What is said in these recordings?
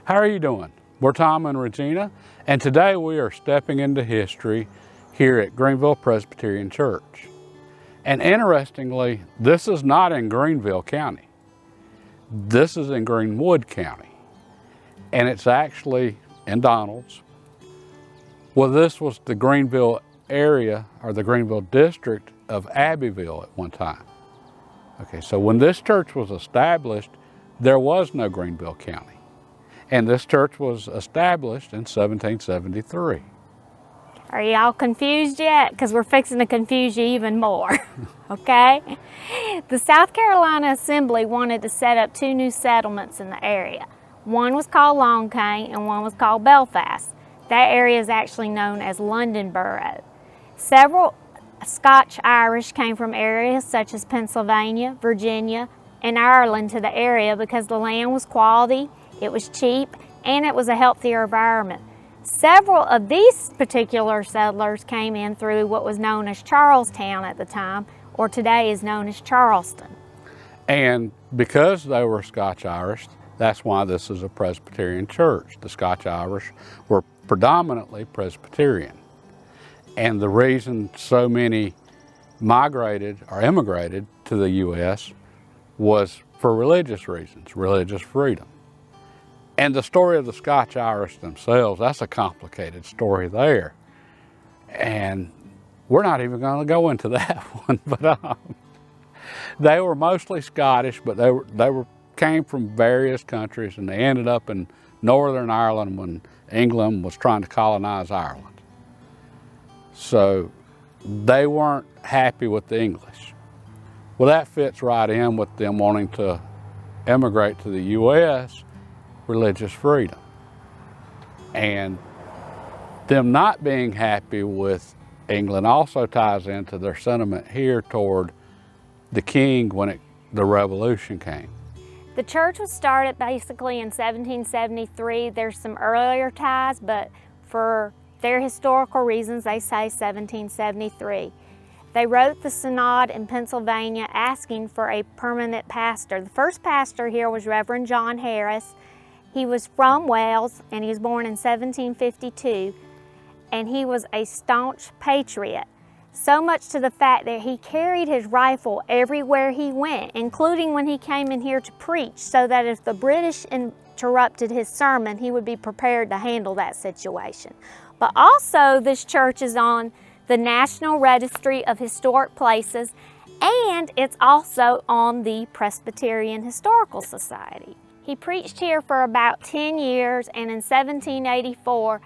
How are you doing? We're Tom and Regina, and today we are stepping into history here at Greenville Presbyterian Church. And interestingly, this is not in Greenville County. This is in Greenwood County, and it's actually in Donalds. Well, this was the Greenville area, or the Greenville district of Abbeville at one time. Okay, so when this church was established, there was no Greenville County. And this church was established in 1773. Are y'all confused yet? Because we're fixing to confuse you even more, okay? The South Carolina Assembly wanted to set up two new settlements in the area. One was called Long Cane and one was called Belfast. That area is actually known as London Borough. Several Scotch-Irish came from areas such as Pennsylvania, Virginia, and Ireland to the area because the land was quality, it was cheap, and it was a healthier environment. Several of these particular settlers came in through what was known as Charlestown at the time, or today is known as Charleston. And because they were Scotch-Irish, that's why this is a Presbyterian church. The Scotch-Irish were predominantly Presbyterian. And the reason so many migrated or immigrated to the U.S. was for religious reasons, religious freedom. And the story of the Scotch-Irish themselves, that's a complicated story there. And we're not even going to go into that one, but they were mostly Scottish, but they came from various countries, and they ended up in Northern Ireland when England was trying to colonize Ireland. So they weren't happy with the English. Well, that fits right in with them wanting to immigrate to the U.S., religious freedom. And them not being happy with England also ties into their sentiment here toward the king when the revolution came. The church was started basically in 1773. There's some earlier ties, but for their historical reasons, they say 1773. They wrote the synod in Pennsylvania asking for a permanent pastor. The first pastor here was Reverend John Harris. He was from Wales, and he was born in 1752, and he was a staunch patriot, so much to the fact that he carried his rifle everywhere he went, including when he came in here to preach, so that if the British interrupted his sermon, he would be prepared to handle that situation. But also, this church is on the National Registry of Historic Places, and it's also on the Presbyterian Historical Society. He preached here for about 10 years, and in 1784,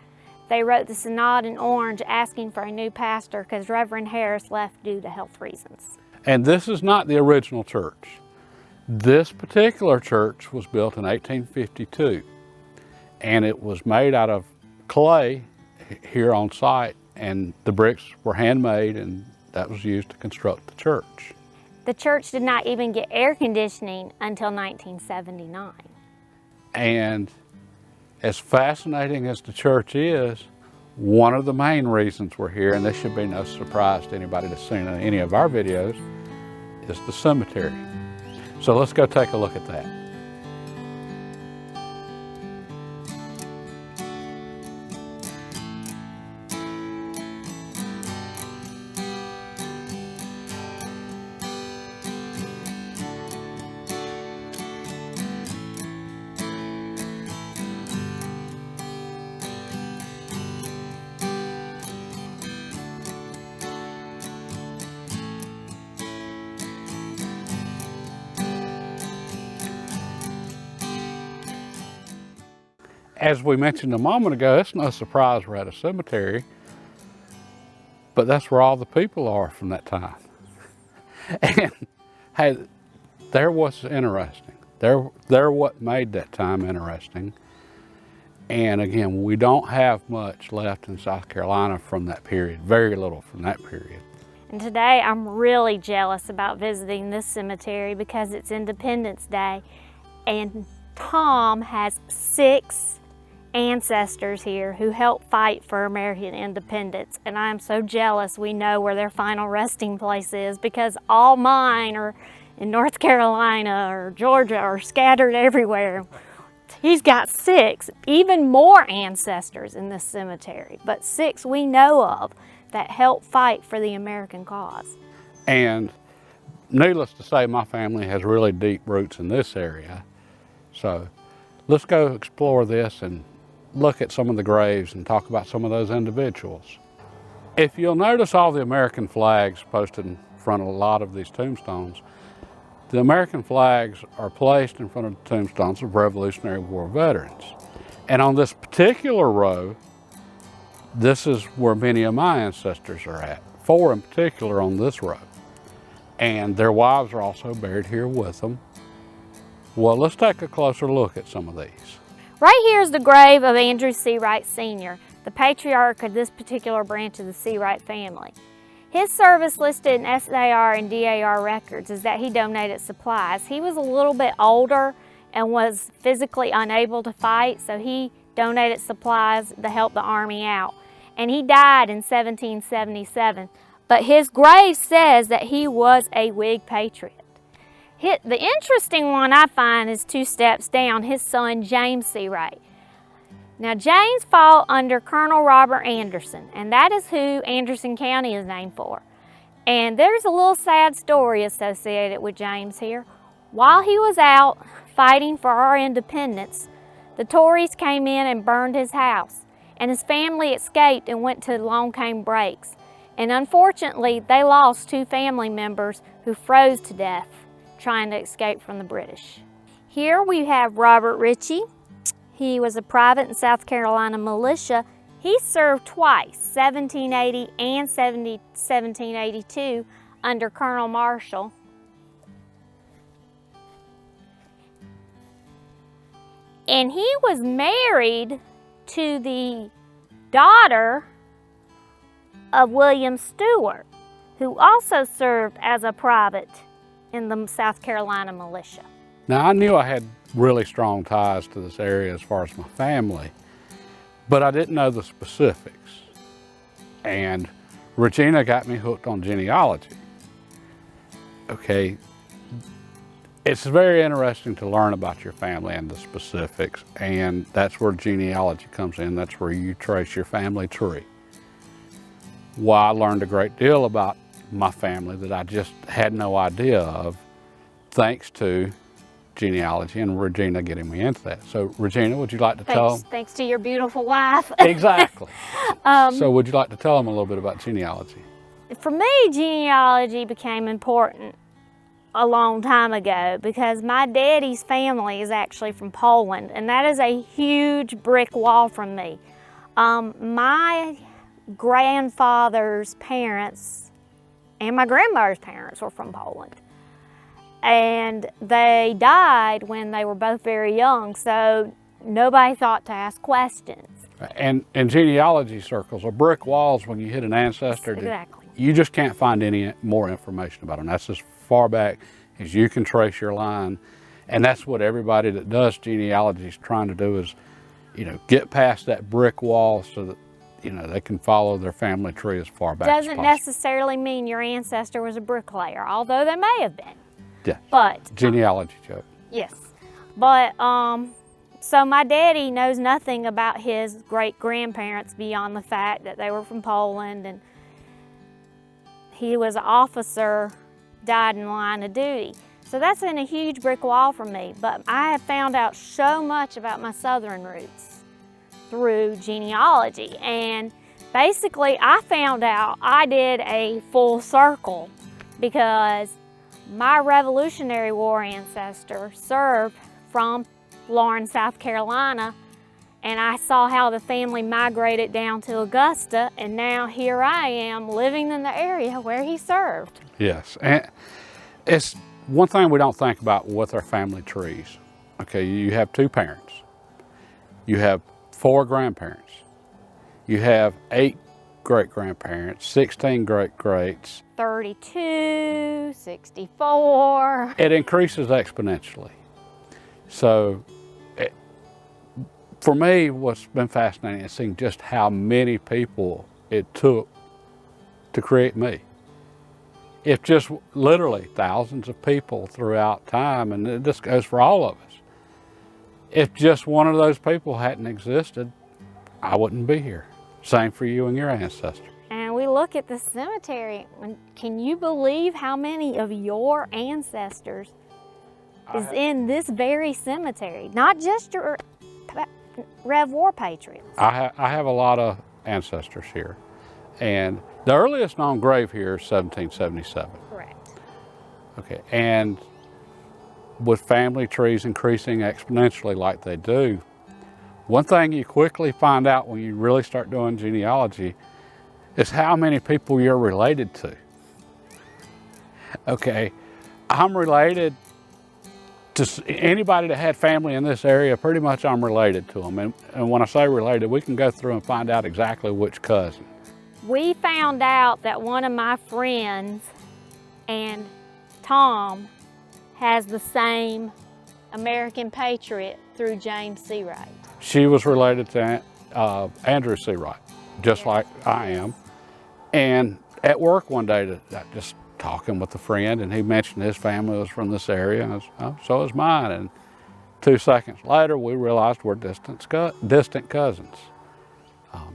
they wrote the Synod in Orange asking for a new pastor because Reverend Harris left due to health reasons. And this is not the original church. This particular church was built in 1852, and it was made out of clay here on site, and the bricks were handmade, and that was used to construct the church. The church did not even get air conditioning until 1979. And as fascinating as the church is, one of the main reasons we're here, and this should be no surprise to anybody that's seen any of our videos, is the cemetery. So let's go take a look at that. As we mentioned a moment ago, it's no surprise we're at a cemetery, but that's where all the people are from that time. And hey, there was interesting. They're what made that time interesting. And again, we don't have much left in South Carolina from that period, very little from that period. And today I'm really jealous about visiting this cemetery because it's Independence Day, and Tom has 6 ancestors here who helped fight for American independence, and I am so jealous we know where their final resting place is, because all mine are in North Carolina or Georgia or scattered everywhere. He's got 6, even more ancestors in this cemetery, but 6 we know of that helped fight for the American cause. And needless to say, my family has really deep roots in this area. So let's go explore this and look at some of the graves and talk about some of those individuals. If you'll notice all the American flags posted in front of a lot of these tombstones, the American flags are placed in front of the tombstones of Revolutionary War veterans. And on this particular row, this is where many of my ancestors are at, 4 in particular on this row. And their wives are also buried here with them. Well, let's take a closer look at some of these. Right here is the grave of Andrew C. Wright Sr., the patriarch of this particular branch of the C. Wright family. His service listed in SAR and DAR records is that he donated supplies. He was a little bit older and was physically unable to fight, so he donated supplies to help the Army out. And he died in 1777, but his grave says that he was a Whig patriot. The interesting one I find is 2 steps down, his son James C. Wright. Now, James fought under Colonel Robert Anderson, and that is who Anderson County is named for. And there's a little sad story associated with James here. While he was out fighting for our independence, the Tories came in and burned his house, and his family escaped and went to Long Cane Breaks. And unfortunately, they lost 2 family members who froze to death trying to escape from the British. Here we have Robert Ritchie. He was a private in South Carolina militia. He served twice, 1780 and 1782, under Colonel Marshall. And he was married to the daughter of William Stewart, who also served as a private in the South Carolina militia. Now, I knew I had really strong ties to this area as far as my family, but I didn't know the specifics. And Regina got me hooked on genealogy. Okay, it's very interesting to learn about your family and the specifics, and that's where genealogy comes in. That's where you trace your family tree. Well, I learned a great deal about my family that I just had no idea of, thanks to genealogy and Regina getting me into that. So Regina, would you like to tell them? Thanks to your beautiful wife. Exactly. So would you like to tell them a little bit about genealogy? For me, genealogy became important a long time ago because my daddy's family is actually from Poland, and that is a huge brick wall from me. My grandfather's parents and my grandmother's parents were from Poland. And they died when they were both very young, so nobody thought to ask questions. And in genealogy circles, or brick walls, when you hit an ancestor, Exactly. You just can't find any more information about them. That's as far back as you can trace your line. And that's what everybody that does genealogy is trying to do is, get past that brick wall so that, they can follow their family tree as far back as possible. Doesn't necessarily mean your ancestor was a bricklayer, although they may have been. Yeah. But genealogy joke. yes. But so my daddy knows nothing about his great-grandparents beyond the fact that they were from Poland, and he was an officer, died in the line of duty. So that's in a huge brick wall for me. But I have found out so much about my Southern roots through genealogy. And basically, I found out I did a full circle because my Revolutionary War ancestor served from Lawrence, South Carolina, and I saw how the family migrated down to Augusta, and now here I am living in the area where he served. Yes, and it's one thing we don't think about with our family trees. Okay, you have 2 parents, you have 4 grandparents, you have 8 great-grandparents, 16 great-greats. 32, 64. It increases exponentially. So for me, what's been fascinating is seeing just how many people it took to create me. It's just literally thousands of people throughout time, and this goes for all of us. if just one of those people hadn't existed, I wouldn't be here. Same for you and your ancestors. And we look at the cemetery, and can you believe how many of your ancestors is in this very cemetery? Not just your Rev War patriots. I have a lot of ancestors here. And the earliest known grave here is 1777. Correct. Okay, and with family trees increasing exponentially like they do, one thing you quickly find out when you really start doing genealogy is how many people you're related to. Okay, I'm related to anybody that had family in this area. Pretty much I'm related to them. And when I say related, we can go through and find out exactly which cousin. We found out that one of my friends and Tom has the same American patriot through James C. Wright. She was related to Andrew C. Wright, just like I am. And at work one day, just talking with a friend, and he mentioned his family was from this area, and I was, oh, so is mine. And 2 seconds later, we realized we're distant cousins.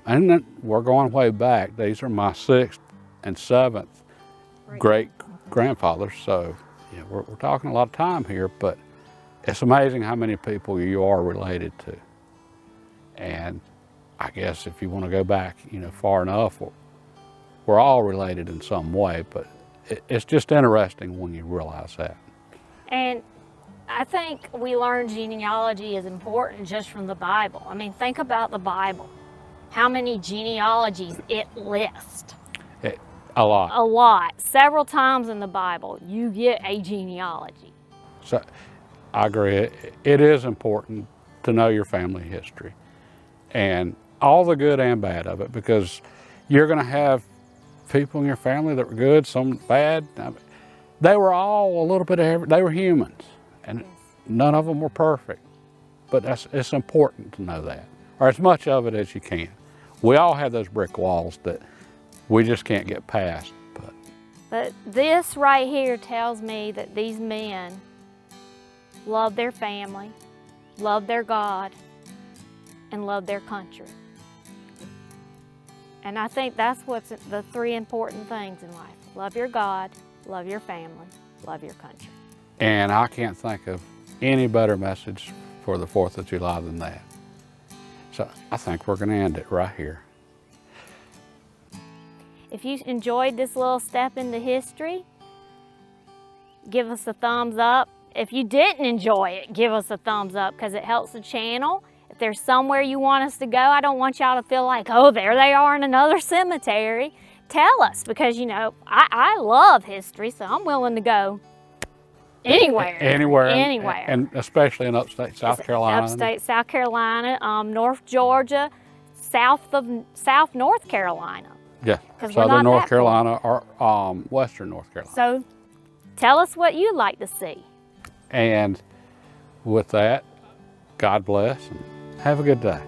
And then we're going way back. These are my 6th and 7th great grandfathers. So yeah, we're talking a lot of time here, but it's amazing how many people you are related to. And I guess if you want to go back, far enough, we're all related in some way, but it's just interesting when you realize that. And I think we learn genealogy is important just from the Bible. I mean, think about the Bible. How many genealogies it lists? A lot. A lot. Several times in the Bible, you get a genealogy. So I agree. It is important to know your family history and all the good and bad of it, because you're going to have people in your family that were good, some bad. They were all a little bit of everything. They were humans, and none of them were perfect. But it's important to know that, or as much of it as you can. We all have those brick walls that we just can't get past. But this right here tells me that these men love their family, love their God, and love their country. And I think that's what's the 3 important things in life. Love your God, love your family, love your country. And I can't think of any better message for the 4th of July than that. So I think we're going to end it right here. If you enjoyed this little step into history, give us a thumbs up. If you didn't enjoy it, give us a thumbs up, because it helps the channel. If there's somewhere you want us to go, I don't want y'all to feel like, oh, there they are in another cemetery. Tell us, because, I love history, so I'm willing to go anywhere. Anywhere. And especially in upstate South Carolina. Upstate South Carolina, North Georgia, South North Carolina. Yeah, Southern North Carolina or Western North Carolina. So tell us what you'd like to see. And with that, God bless and have a good day.